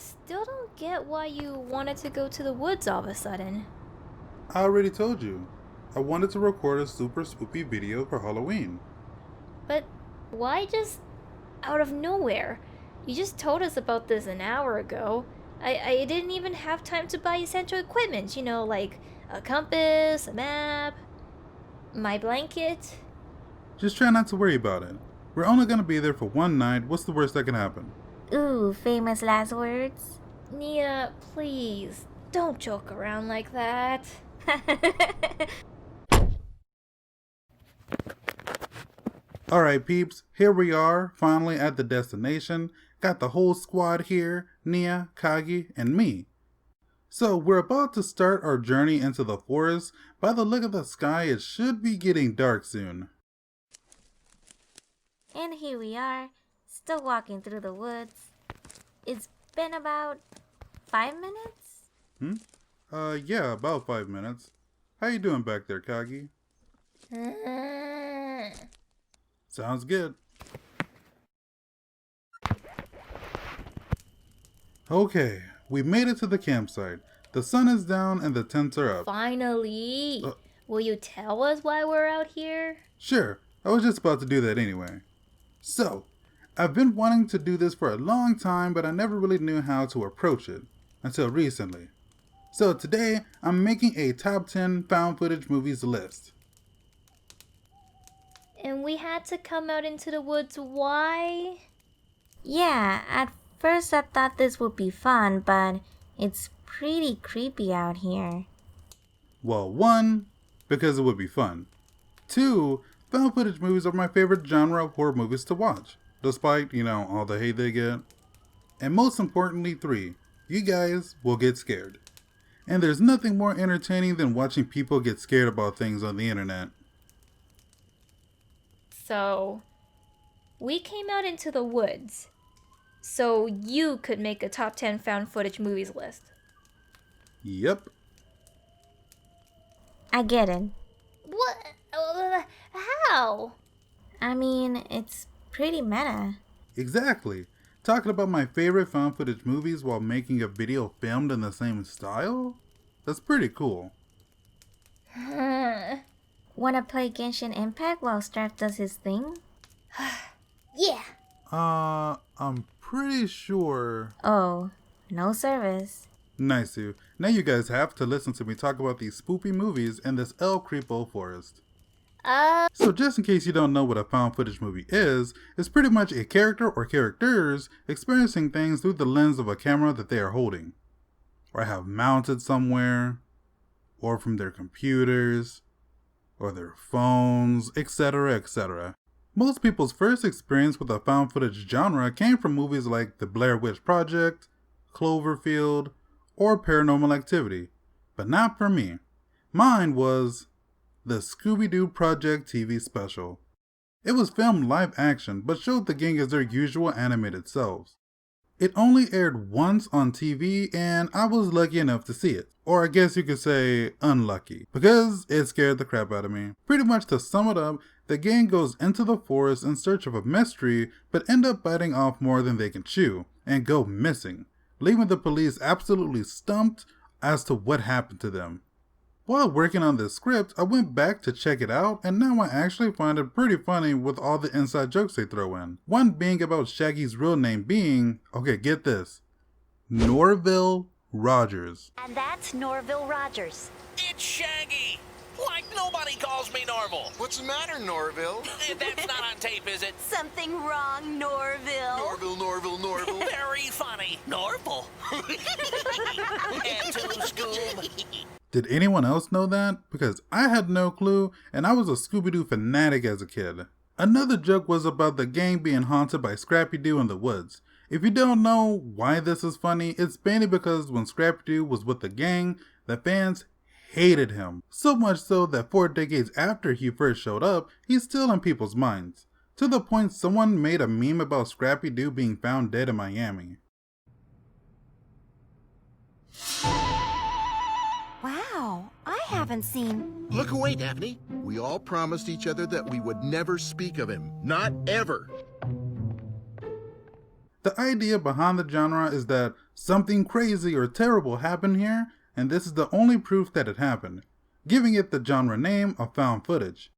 still don't get why you wanted to go to the woods all of a sudden. I already told you. I wanted to record a super spoopy video for Halloween. But why just out of nowhere? You just told us about this an hour ago. I didn't even have time to buy essential equipment, like a compass, a map, my blanket. Just try not to worry about it. We're only gonna be there for one night. What's the worst that can happen? Ooh, famous last words. Nia, please, don't joke around like that. Alright peeps, here we are, finally at the destination. Got the whole squad here, Nia, Kagi, and me. So we're about to start our journey into the forest. By the look of the sky, it should be getting dark soon. And here we are, still walking through the woods. It's been about 5 minutes? Yeah, about 5 minutes. How you doing back there, Kagi? Sounds good. Okay, we made it to the campsite. The sun is down and the tents are up. Finally! Will you tell us why we're out here? Sure, I was just about to do that anyway. So, I've been wanting to do this for a long time, but I never really knew how to approach it, until recently. So today, I'm making a top 10 found footage movies list. And we had to come out into the woods, why? Yeah, at first I thought this would be fun, but it's pretty creepy out here. Well, 1, because it would be fun. 2, found footage movies are my favorite genre of horror movies to watch, despite, all the hate they get. And most importantly, 3, you guys will get scared. And there's nothing more entertaining than watching people get scared about things on the internet. So, we came out into the woods, so you could make a top 10 found footage movies list. Yep. I get it. What? How? I mean, it's pretty meta. Exactly. Talking about my favorite found footage movies while making a video filmed in the same style? That's pretty cool. Wanna play Genshin Impact while Straff does his thing? Yeah. I'm pretty sure... Oh, no service. Nice, you. Now you guys have to listen to me talk about these spoopy movies in this El Creepo forest. So just in case you don't know what a found footage movie is, it's pretty much a character or characters experiencing things through the lens of a camera that they are holding, or have mounted somewhere, or from their computers, or their phones, etc., etc. Most people's first experience with the found footage genre came from movies like The Blair Witch Project, Cloverfield, or Paranormal Activity, but not for me. Mine was the Scooby-Doo Project TV special. It was filmed live action, but showed the gang as their usual animated selves. It only aired once on TV, and I was lucky enough to see it. Or I guess you could say unlucky, because it scared the crap out of me. Pretty much to sum it up, the gang goes into the forest in search of a mystery, but end up biting off more than they can chew, and go missing, leaving the police absolutely stumped as to what happened to them. While working on this script, I went back to check it out, and now I actually find it pretty funny with all the inside jokes they throw in. One being about Shaggy's real name being, okay, get this, Norville Rogers. And that's Norville Rogers. It's Shaggy! Like nobody calls me Norval. What's the matter, Norville? That's not on tape, is it? Something wrong, Norville. Norville. Very funny. Norval. And to Scoob. Did anyone else know that? Because I had no clue, and I was a Scooby-Doo fanatic as a kid. Another joke was about the gang being haunted by Scrappy-Doo in the woods. If you don't know why this is funny, it's mainly because when Scrappy-Doo was with the gang, the fans hated him. So much so that 4 decades after he first showed up, he's still in people's minds. To the point someone made a meme about Scrappy-Doo being found dead in Miami. Wow, I haven't seen... Look away, Daphne. We all promised each other that we would never speak of him. Not ever. The idea behind the genre is that something crazy or terrible happened here, and this is the only proof that it happened, giving it the genre name of found footage.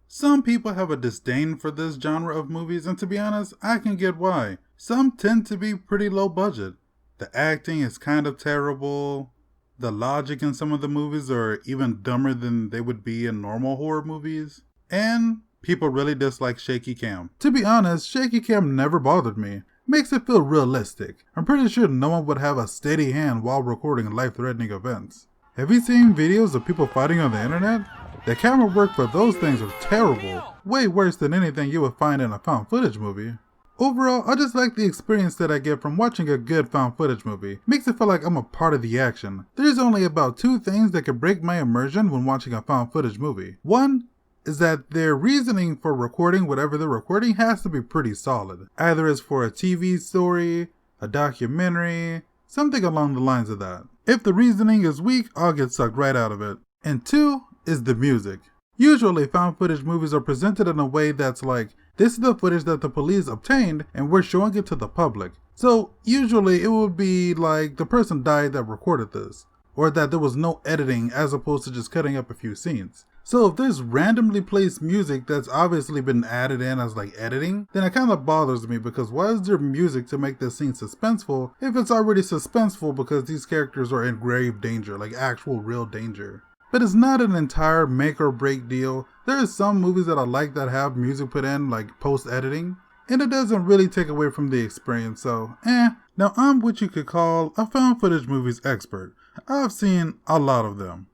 Some people have a disdain for this genre of movies, and to be honest, I can get why. Some tend to be pretty low budget. The acting is kind of terrible. The logic in some of the movies are even dumber than they would be in normal horror movies. And people really dislike shaky cam. To be honest, shaky cam never bothered me. Makes it feel realistic. I'm pretty sure no one would have a steady hand while recording life-threatening events. Have you seen videos of people fighting on the internet? The camera work for those things are terrible. Way worse than anything you would find in a found footage movie. Overall, I just like the experience that I get from watching a good found footage movie. Makes it feel like I'm a part of the action. There's only about 2 things that could break my immersion when watching a found footage movie. One is that their reasoning for recording whatever they're recording has to be pretty solid. Either it's for a TV story, a documentary, something along the lines of that. If the reasoning is weak, I'll get sucked right out of it. And 2 is the music. Usually found footage movies are presented in a way that's like, this is the footage that the police obtained and we're showing it to the public. So usually it would be like the person died that recorded this, or that there was no editing as opposed to just cutting up a few scenes. So if there's randomly placed music that's obviously been added in as like editing, then it kind of bothers me, because why is there music to make this scene suspenseful if it's already suspenseful because these characters are in grave danger, like actual real danger. But it's not an entire make or break deal. There are some movies that I like that have music put in like post editing, and it doesn't really take away from the experience, so Now I'm what you could call a found footage movies expert. I've seen a lot of them.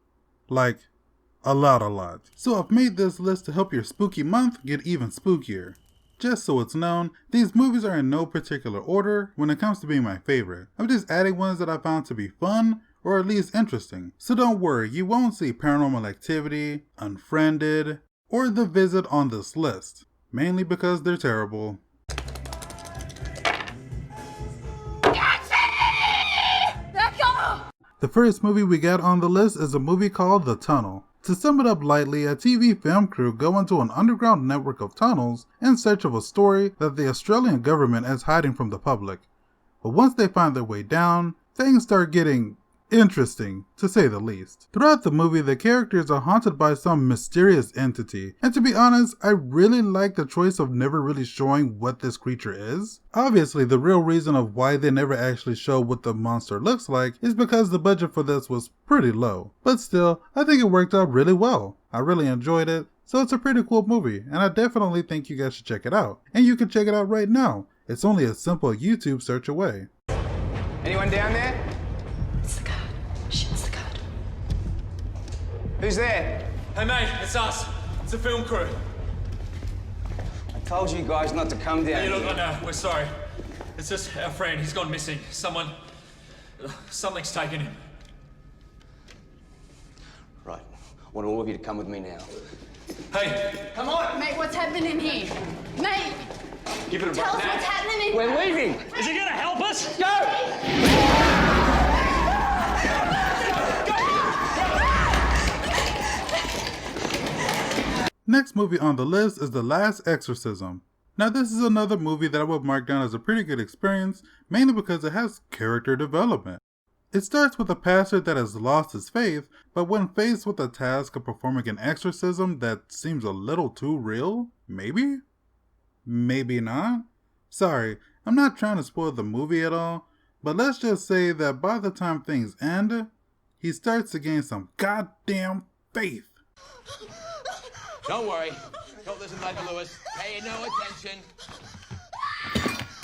Like, a lot. So I've made this list to help your spooky month get even spookier. Just so it's known, these movies are in no particular order when it comes to being my favorite. I'm just adding ones that I found to be fun, or at least interesting. So don't worry, you won't see Paranormal Activity, Unfriended, or The Visit on this list. Mainly because they're terrible. The first movie we got on the list is a movie called The Tunnel. To sum it up lightly, a TV film crew go into an underground network of tunnels in search of a story that the Australian government is hiding from the public. But once they find their way down, things start getting interesting, to say the least. Throughout the movie, the characters are haunted by some mysterious entity, and to be honest, I really like the choice of never really showing what this creature is. Obviously, the real reason of why they never actually show what the monster looks like is because the budget for this was pretty low. But still, I think it worked out really well. I really enjoyed it, so it's a pretty cool movie, and I definitely think you guys should check it out. And you can check it out right now. It's only a simple YouTube search away. Anyone down there? It's the guard. Shit, it's the guard. Who's there? Hey mate, it's us. It's the film crew. I told you guys not to come down Hey, look, here. I know, we're sorry. It's just our friend, he's gone missing. Something's taken him. Right. I want all of you to come with me now. Hey, come on! Mate, what's happening in here? Mate, Give it a tell us now. what's happening in We're leaving. Is he gonna help us? Go! Next movie on the list is The Last Exorcism. Now this is another movie that I would mark down as a pretty good experience, mainly because it has character development. It starts with a pastor that has lost his faith, but when faced with the task of performing an exorcism that seems a little too real, maybe? Maybe not? Sorry, I'm not trying to spoil the movie at all, but let's just say that by the time things end, he starts to gain some goddamn faith. Don't worry. Don't listen, Michael Lewis. Pay no attention.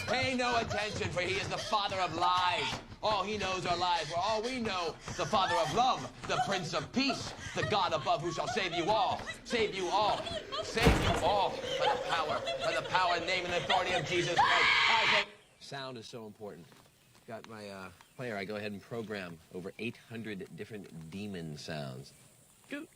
Pay no attention, for he is the father of lies. All he knows are lies. For all we know, the father of love, the prince of peace, the God above who shall save you all. Save you all. Save you all by the power, name, and authority of Jesus Christ. Sound is so important. Got my player. I go ahead and program over 800 different demon sounds. Doot.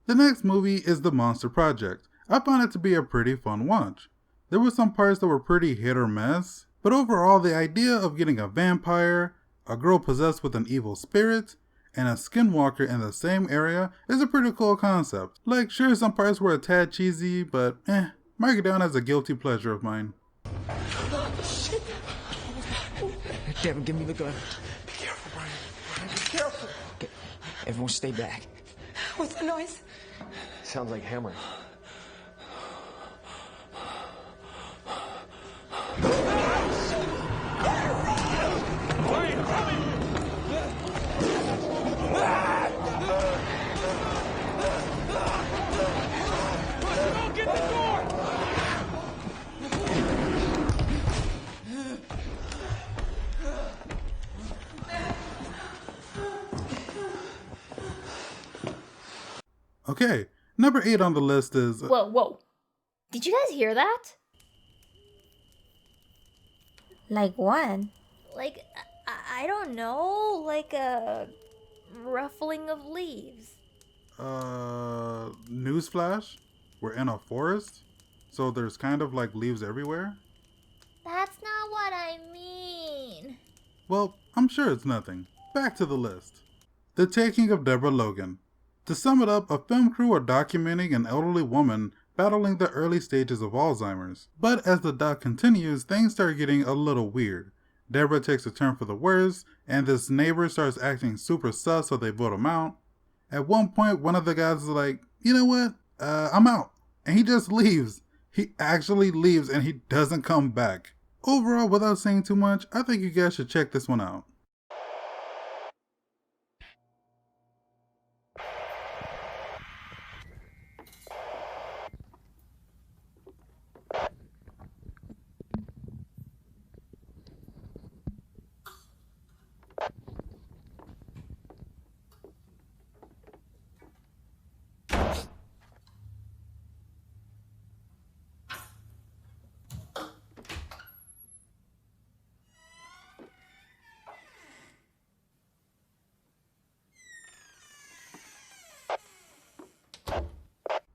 The next movie is The Monster Project. I found it to be a pretty fun watch. There were some parts that were pretty hit or miss, but overall the idea of getting a vampire, a girl possessed with an evil spirit, and a skinwalker in the same area is a pretty cool concept. Like, sure, some parts were a tad cheesy, but Mark it down as a guilty pleasure of mine. Devin, give me the gun. Be careful, Brian. Be careful. Okay. Everyone stay back. What's the noise? Sounds like hammering. Okay, number 8 on the list is... Whoa. Did you guys hear that? Like what? Like, I don't know, like a ruffling of leaves. Newsflash? We're in a forest? So there's kind of like leaves everywhere? That's not what I mean. Well, I'm sure it's nothing. Back to the list. The Taking of Deborah Logan. To sum it up, a film crew are documenting an elderly woman battling the early stages of Alzheimer's. But as the doc continues, things start getting a little weird. Deborah takes a turn for the worse, and this neighbor starts acting super sus, so they vote him out. At one point, one of the guys is like, you know what, I'm out. And he just leaves. He actually leaves and he doesn't come back. Overall, without saying too much, I think you guys should check this one out.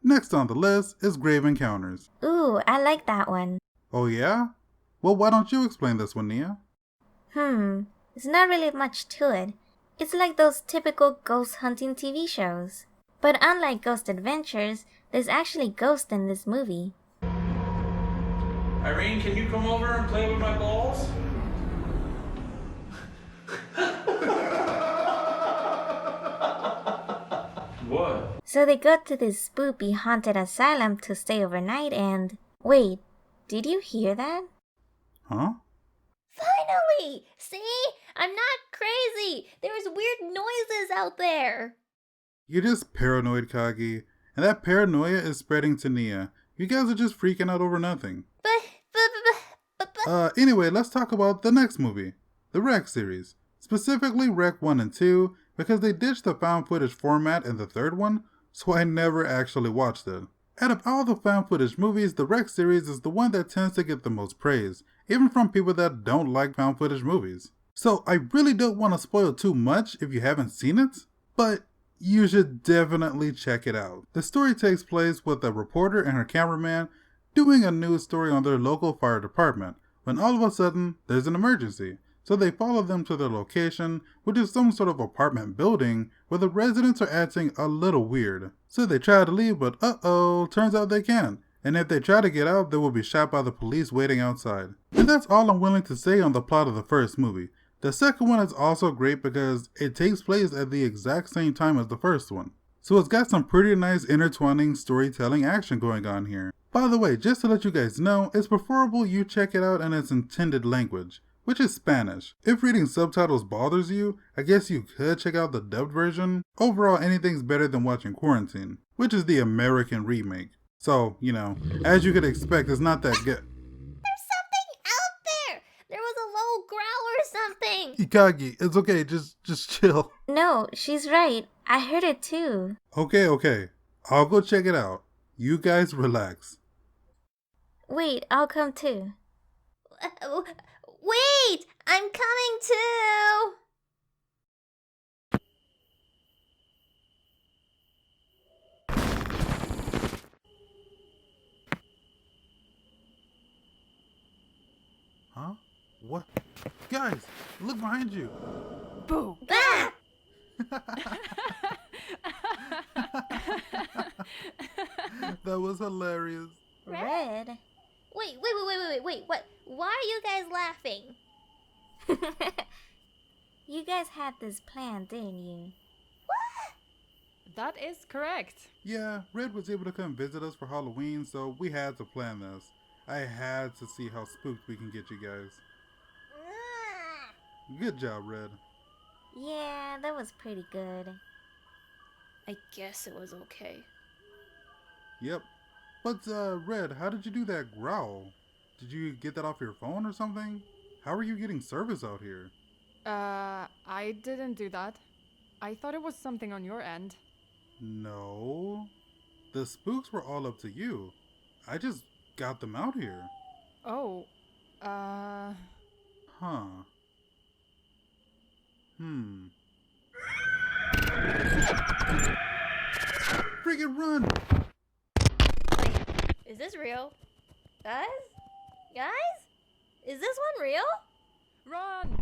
Next on the list is Grave Encounters. Ooh, I like that one. Oh yeah? Well, why don't you explain this one, Nia? It's not really much to it. It's like those typical ghost hunting TV shows. But unlike Ghost Adventures, there's actually ghosts in this movie. Irene, can you come over and play with my balls? What? So they go to this spoopy haunted asylum to stay overnight and... Wait, did you hear that? Huh? Finally! See? I'm not crazy! There's weird noises out there! You're just paranoid, Kagi. And that paranoia is spreading to Nia. You guys are just freaking out over nothing. Anyway, let's talk about the next movie. The Wreck series. Specifically Wreck 1 and 2, because they ditched the found footage format in the third one, so I never actually watched it. Out of all the found footage movies, the Wreck series is the one that tends to get the most praise, even from people that don't like found footage movies. So I really don't want to spoil too much if you haven't seen it, but you should definitely check it out. The story takes place with a reporter and her cameraman doing a news story on their local fire department, when all of a sudden there's an emergency. So they follow them to their location, which is some sort of apartment building where the residents are acting a little weird. So they try to leave, but turns out they can't. And if they try to get out, they will be shot by the police waiting outside. And that's all I'm willing to say on the plot of the first movie. The second one is also great because it takes place at the exact same time as the first one. So it's got some pretty nice intertwining storytelling action going on here. By the way, just to let you guys know, it's preferable you check it out in its intended language, which is Spanish. If reading subtitles bothers you, I guess you could check out the dubbed version. Overall, anything's better than watching Quarantine, which is the American remake. So, you know, as you could expect, it's not that good. There's something out there! There was a low growl or something! Ikagi, it's okay, just chill. No, she's right. I heard it too. Okay. I'll go check it out. You guys relax. Wait, I'll come too. Wait! I'm coming too! Huh? What? Guys, look behind you. Boo! Ah! That was hilarious. Red? Wait, what? Why are you guys laughing? You guys had this plan, didn't you? That is correct. Yeah, Red was able to come visit us for Halloween, so we had to plan this. I had to see how spooked we can get you guys. Good job, Red. Yeah, that was pretty good. I guess it was okay. Yep. But, Red, how did you do that growl? Did you get that off your phone or something? How are you getting service out here? I didn't do that. I thought it was something on your end. No. The spooks were all up to you. I just got them out here. Oh, Huh. Friggin' run! Wait, is this real? Guys? Is this one real? Run!